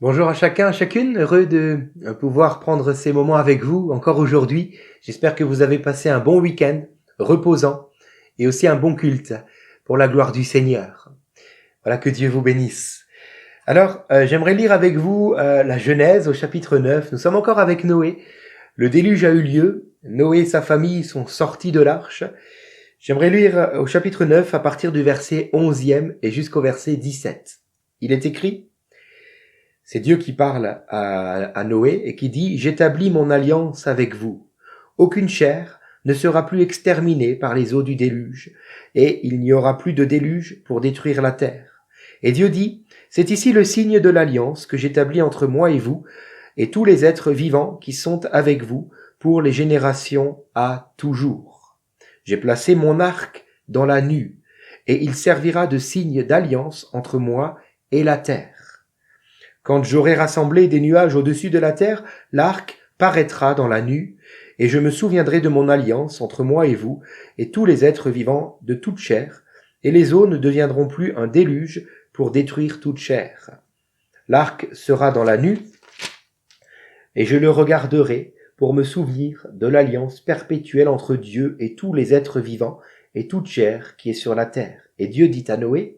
Bonjour à chacun, à chacune, heureux de pouvoir prendre ces moments avec vous encore aujourd'hui. J'espère que vous avez passé un bon week-end, reposant, et aussi un bon culte pour la gloire du Seigneur. Voilà, que Dieu vous bénisse. Alors, j'aimerais lire avec vous la Genèse au chapitre 9. Nous sommes encore avec Noé. Le déluge a eu lieu. Noé et sa famille sont sortis de l'arche. J'aimerais lire au chapitre 9 à partir du verset 11e et jusqu'au verset 17. Il est écrit: c'est Dieu qui parle à Noé et qui dit « J'établis mon alliance avec vous. Aucune chair ne sera plus exterminée par les eaux du déluge, et il n'y aura plus de déluge pour détruire la terre. » Et Dieu dit « C'est ici le signe de l'alliance que j'établis entre moi et vous, et tous les êtres vivants qui sont avec vous pour les générations à toujours. J'ai placé mon arc dans la nue, et il servira de signe d'alliance entre moi et la terre. Quand j'aurai rassemblé des nuages au-dessus de la terre, l'arc paraîtra dans la nue, et je me souviendrai de mon alliance entre moi et vous, et tous les êtres vivants de toute chair, et les eaux ne deviendront plus un déluge pour détruire toute chair. L'arc sera dans la nue, et je le regarderai pour me souvenir de l'alliance perpétuelle entre Dieu et tous les êtres vivants et toute chair qui est sur la terre. Et Dieu dit à Noé: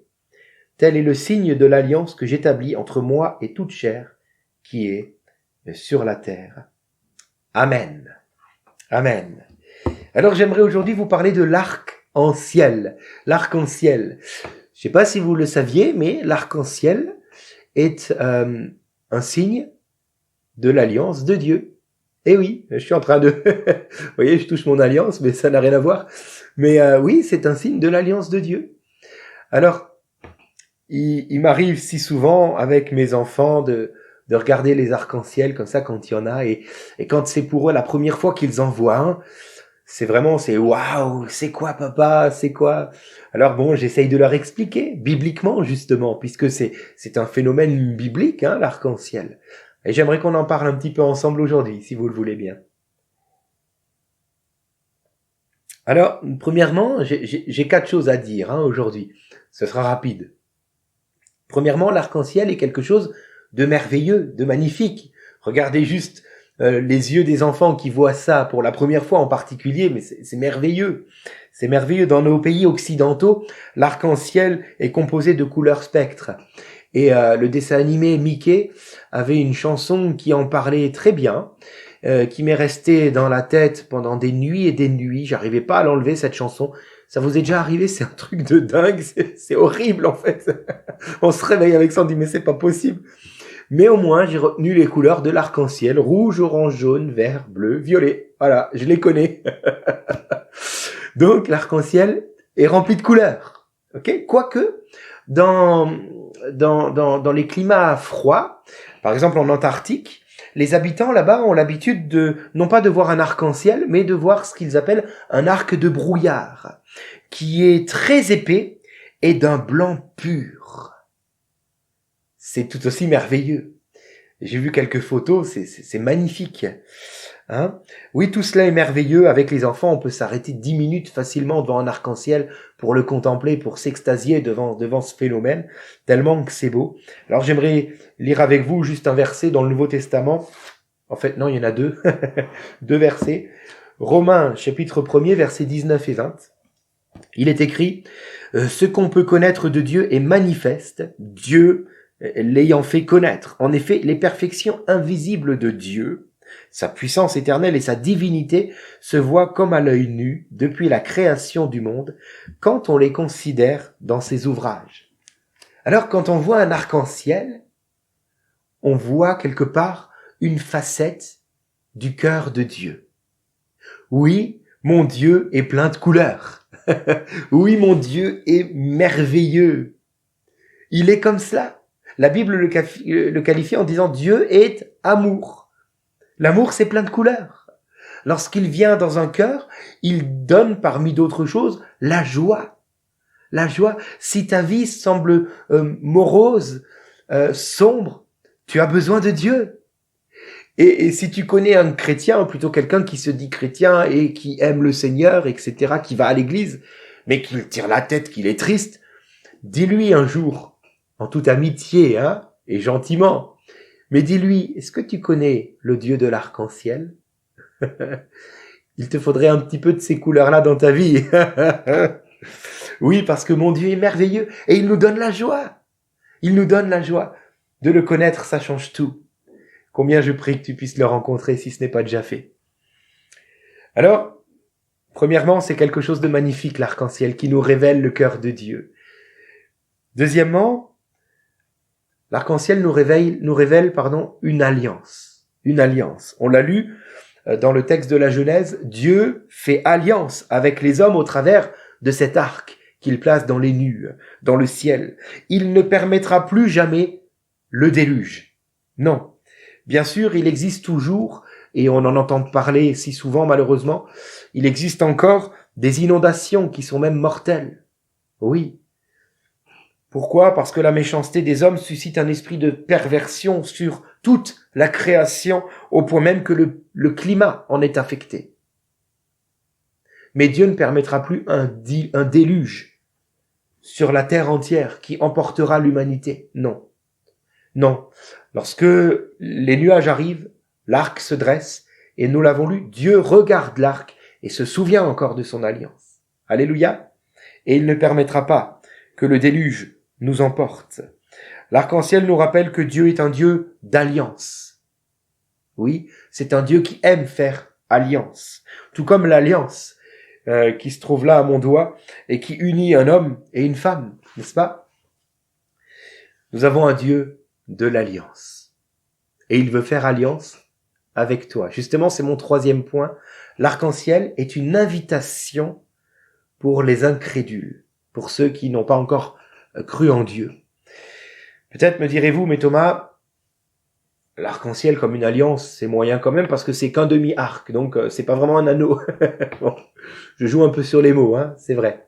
tel est le signe de l'alliance que j'établis entre moi et toute chair qui est sur la terre. Amen. Amen. Alors j'aimerais aujourd'hui vous parler de l'arc-en-ciel. L'arc-en-ciel. Je ne sais pas si vous le saviez, mais l'arc-en-ciel est un signe de l'alliance de Dieu. Eh oui, je suis en train de... Vous voyez, je touche mon alliance, mais ça n'a rien à voir. Mais oui, c'est un signe de l'alliance de Dieu. Alors, il m'arrive si souvent avec mes enfants de regarder les arcs-en-ciel comme ça quand il y en a, et quand c'est pour eux la première fois qu'ils en voient un, c'est waouh, c'est quoi papa, c'est quoi? Alors bon, j'essaye de leur expliquer bibliquement justement, puisque c'est un phénomène biblique, hein, l'arc-en-ciel. Et j'aimerais qu'on en parle un petit peu ensemble aujourd'hui, si vous le voulez bien. Alors, premièrement, j'ai 4 choses à dire aujourd'hui. Ce sera rapide. Premièrement, l'arc-en-ciel est quelque chose de merveilleux, de magnifique. Regardez juste les yeux des enfants qui voient ça pour la première fois en particulier, mais c'est merveilleux. C'est merveilleux. Dans nos pays occidentaux, l'arc-en-ciel est composé de couleurs spectres. Et le dessin animé Mickey avait une chanson qui en parlait très bien, qui m'est restée dans la tête pendant des nuits et des nuits. J'arrivais pas à l'enlever, cette chanson. Ça vous est déjà arrivé? C'est un truc de dingue, c'est horrible en fait. On se réveille avec ça, on dit mais c'est pas possible. Mais au moins j'ai retenu les couleurs de l'arc-en-ciel: rouge, orange, jaune, vert, bleu, violet. Voilà, je les connais. Donc l'arc-en-ciel est rempli de couleurs. Ok, quoique dans les climats froids, par exemple en Antarctique, les habitants là-bas ont l'habitude de, non pas de voir un arc-en-ciel, mais de voir ce qu'ils appellent un arc de brouillard, qui est très épais et d'un blanc pur. C'est tout aussi merveilleux. J'ai vu quelques photos, c'est magnifique. Hein? Oui, tout cela est merveilleux. Avec les enfants, on peut s'arrêter 10 minutes facilement devant un arc-en-ciel pour le contempler, pour s'extasier devant ce phénomène, tellement que c'est beau. Alors j'aimerais lire avec vous juste un verset dans le Nouveau Testament. En fait, non, il y en a 2. 2 versets. Romains, chapitre 1er, versets 19 et 20. Il est écrit « Ce qu'on peut connaître de Dieu est manifeste, Dieu l'ayant fait connaître. En effet, les perfections invisibles de Dieu, sa puissance éternelle et sa divinité se voient comme à l'œil nu depuis la création du monde, quand on les considère dans ses ouvrages. » Alors, quand on voit un arc-en-ciel, on voit quelque part une facette du cœur de Dieu. Oui, mon Dieu est plein de couleurs. Oui, mon Dieu est merveilleux. Il est comme cela. La Bible le qualifie en disant « Dieu est amour ». L'amour, c'est plein de couleurs. Lorsqu'il vient dans un cœur, il donne parmi d'autres choses la joie. La joie. Si ta vie semble morose, sombre, tu as besoin de Dieu. Et si tu connais un chrétien, plutôt quelqu'un qui se dit chrétien et qui aime le Seigneur, etc., qui va à l'église, mais qui tire la tête, qu'il est triste, dis-lui un jour, en toute amitié, hein, et gentiment, Mais dis-lui, est-ce que tu connais le Dieu de l'arc-en-ciel? Il te faudrait un petit peu de ces couleurs-là dans ta vie. Oui, parce que mon Dieu est merveilleux et il nous donne la joie. Il nous donne la joie. De le connaître, ça change tout. Combien je prie que tu puisses le rencontrer si ce n'est pas déjà fait. Alors, premièrement, c'est quelque chose de magnifique, l'arc-en-ciel, qui nous révèle le cœur de Dieu. Deuxièmement, l'arc-en-ciel nous révèle, une alliance. Une alliance. On l'a lu dans le texte de la Genèse, Dieu fait alliance avec les hommes au travers de cet arc qu'il place dans les nues, dans le ciel. Il ne permettra plus jamais le déluge. Non. Bien sûr, il existe toujours, et on en entend parler si souvent malheureusement, il existe encore des inondations qui sont même mortelles. Oui. Pourquoi? Parce que la méchanceté des hommes suscite un esprit de perversion sur toute la création, au point même que le climat en est affecté. Mais Dieu ne permettra plus un déluge sur la terre entière qui emportera l'humanité. Non. Non. Lorsque les nuages arrivent, l'arc se dresse, et nous l'avons lu, Dieu regarde l'arc et se souvient encore de son alliance. Alléluia. Et il ne permettra pas que le déluge nous emporte. L'arc-en-ciel nous rappelle que Dieu est un Dieu d'alliance. Oui, c'est un Dieu qui aime faire alliance. Tout comme l'alliance qui se trouve là à mon doigt et qui unit un homme et une femme, n'est-ce pas? Nous avons un Dieu de l'alliance. Et il veut faire alliance avec toi. Justement, c'est mon troisième point. L'arc-en-ciel est une invitation pour les incrédules, pour ceux qui n'ont pas encore cru en Dieu. Peut-être me direz-vous, mais Thomas, l'arc-en-ciel comme une alliance, c'est moyen quand même parce que c'est qu'un demi-arc, donc c'est pas vraiment un anneau. Bon, je joue un peu sur les mots, hein, c'est vrai.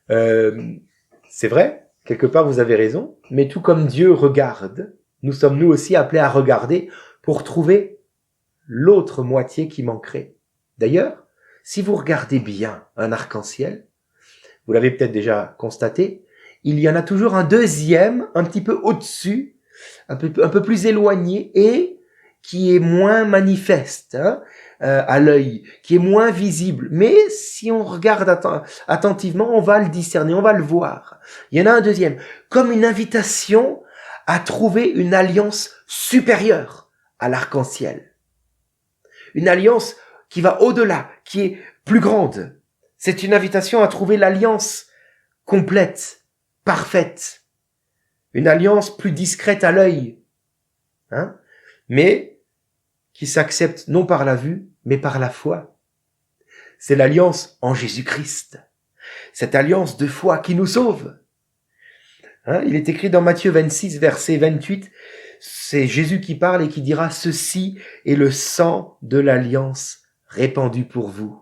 C'est vrai, quelque part vous avez raison, mais tout comme Dieu regarde, nous sommes nous aussi appelés à regarder pour trouver l'autre moitié qui manquerait. D'ailleurs, si vous regardez bien un arc-en-ciel, vous l'avez peut-être déjà constaté, il y en a toujours un deuxième, un petit peu au-dessus, un peu plus éloigné et qui est moins manifeste à l'œil, qui est moins visible. Mais si on regarde attentivement, on va le discerner, on va le voir. Il y en a un deuxième, comme une invitation à trouver une alliance supérieure à l'arc-en-ciel. Une alliance qui va au-delà, qui est plus grande. C'est une invitation à trouver l'alliance complète, parfaite. Une alliance plus discrète à l'œil, mais qui s'accepte non par la vue, mais par la foi. C'est l'alliance en Jésus-Christ. Cette alliance de foi qui nous sauve. Il est écrit dans Matthieu 26, verset 28, c'est Jésus qui parle et qui dira « Ceci est le sang de l'alliance répandu pour vous. »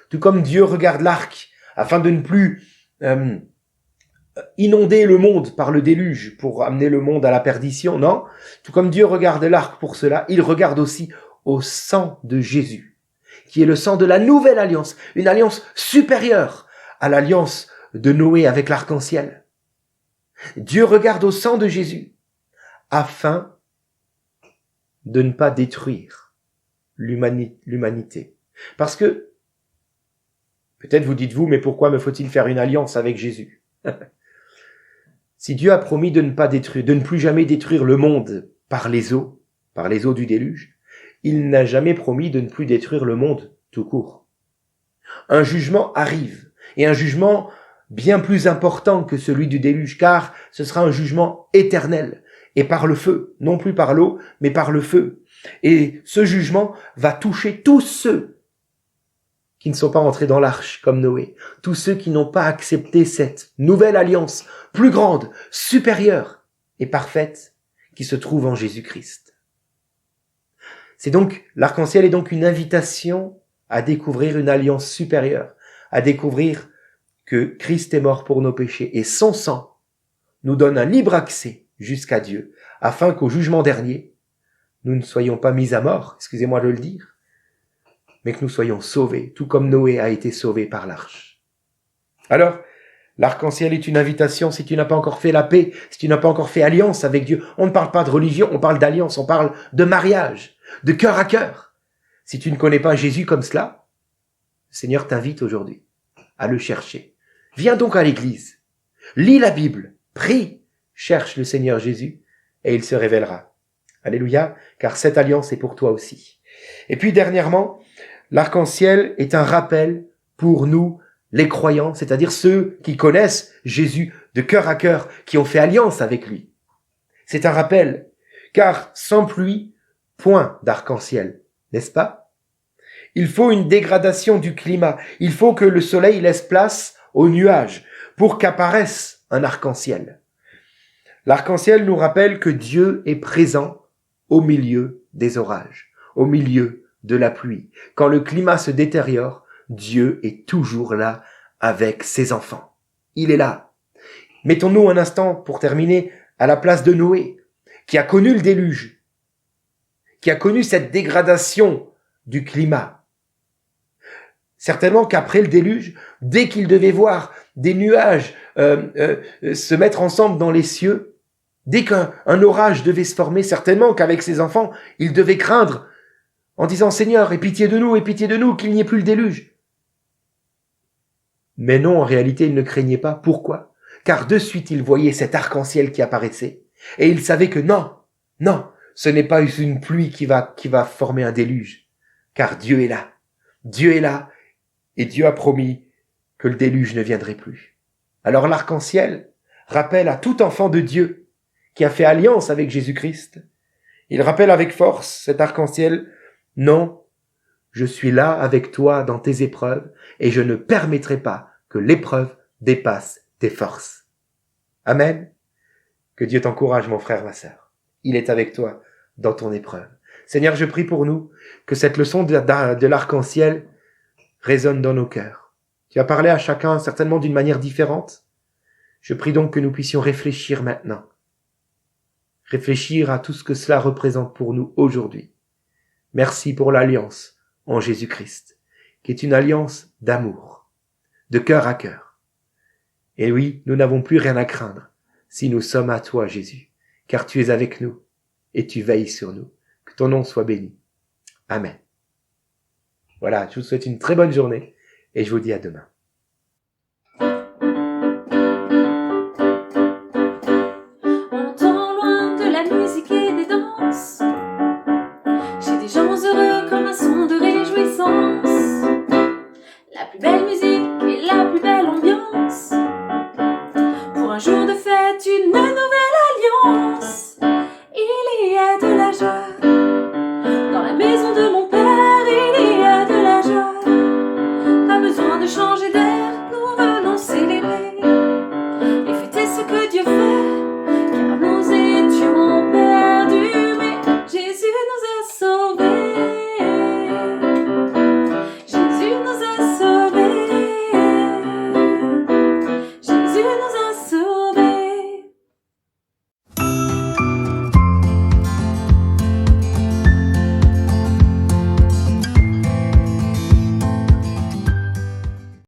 Tout comme Dieu regarde l'arc afin de ne plus inonder le monde par le déluge pour amener le monde à la perdition, non. Tout comme Dieu regarde l'arc pour cela, il regarde aussi au sang de Jésus, qui est le sang de la nouvelle alliance, une alliance supérieure à l'alliance de Noé avec l'arc-en-ciel. Dieu regarde au sang de Jésus afin de ne pas détruire l'humanité. Parce que, peut-être vous dites-vous, mais pourquoi me faut-il faire une alliance avec Jésus? Si Dieu a promis de ne plus jamais détruire le monde par les eaux du déluge, il n'a jamais promis de ne plus détruire le monde tout court. Un jugement arrive, et un jugement bien plus important que celui du déluge, car ce sera un jugement éternel, et par le feu, non plus par l'eau, mais par le feu. Et ce jugement va toucher tous ceux qui ne sont pas entrés dans l'arche comme Noé, tous ceux qui n'ont pas accepté cette nouvelle alliance plus grande, supérieure et parfaite qui se trouve en Jésus-Christ. L'arc-en-ciel est donc une invitation à découvrir une alliance supérieure, à découvrir que Christ est mort pour nos péchés et son sang nous donne un libre accès jusqu'à Dieu, afin qu'au jugement dernier, nous ne soyons pas mis à mort, excusez-moi de le dire, mais que nous soyons sauvés, tout comme Noé a été sauvé par l'arche. Alors, L'arc-en-ciel est une invitation si tu n'as pas encore fait la paix, si tu n'as pas encore fait alliance avec Dieu. On ne parle pas de religion, on parle d'alliance, on parle de mariage, de cœur à cœur. Si tu ne connais pas Jésus comme cela, le Seigneur t'invite aujourd'hui à le chercher. Viens donc à l'église, lis la Bible, prie, cherche le Seigneur Jésus et il se révélera. Alléluia, car cette alliance est pour toi aussi. Et puis dernièrement, l'arc-en-ciel est un rappel pour nous, les croyants, c'est-à-dire ceux qui connaissent Jésus de cœur à cœur, qui ont fait alliance avec lui. C'est un rappel, car sans pluie, point d'arc-en-ciel, n'est-ce pas? Il faut une dégradation du climat, il faut que le soleil laisse place aux nuages pour qu'apparaisse un arc-en-ciel. L'arc-en-ciel nous rappelle que Dieu est présent au milieu des orages, au milieu de la pluie. Quand le climat se détériore, Dieu est toujours là avec ses enfants. Il est là. Mettons-nous un instant, pour terminer, à la place de Noé, qui a connu le déluge, qui a connu cette dégradation du climat. Certainement qu'après le déluge, dès qu'il devait voir des nuages se mettre ensemble dans les cieux, dès qu'un orage devait se former, certainement qu'avec ses enfants, il devait craindre en disant « Seigneur, aie pitié de nous, qu'il n'y ait plus le déluge ». Mais non, en réalité, il ne craignait pas. Pourquoi? Car de suite, il voyait cet arc-en-ciel qui apparaissait. Et il savait que non, ce n'est pas une pluie qui va former un déluge. Car Dieu est là. Dieu est là. Et Dieu a promis que le déluge ne viendrait plus. Alors l'arc-en-ciel rappelle à tout enfant de Dieu qui a fait alliance avec Jésus-Christ. Il rappelle avec force cet arc-en-ciel. Non, je suis là avec toi dans tes épreuves et je ne permettrai pas que l'épreuve dépasse tes forces. Amen. Que Dieu t'encourage, mon frère, ma sœur. Il est avec toi dans ton épreuve. Seigneur, je prie pour nous que cette leçon de l'arc-en-ciel résonne dans nos cœurs. Tu as parlé à chacun certainement d'une manière différente. Je prie donc que nous puissions réfléchir maintenant. Réfléchir à tout ce que cela représente pour nous aujourd'hui. Merci pour l'alliance en Jésus-Christ, qui est une alliance d'amour, de cœur à cœur. Et oui, nous n'avons plus rien à craindre si nous sommes à toi, Jésus, car tu es avec nous et tu veilles sur nous. Que ton nom soit béni. Amen. Voilà, je vous souhaite une très bonne journée et je vous dis à demain.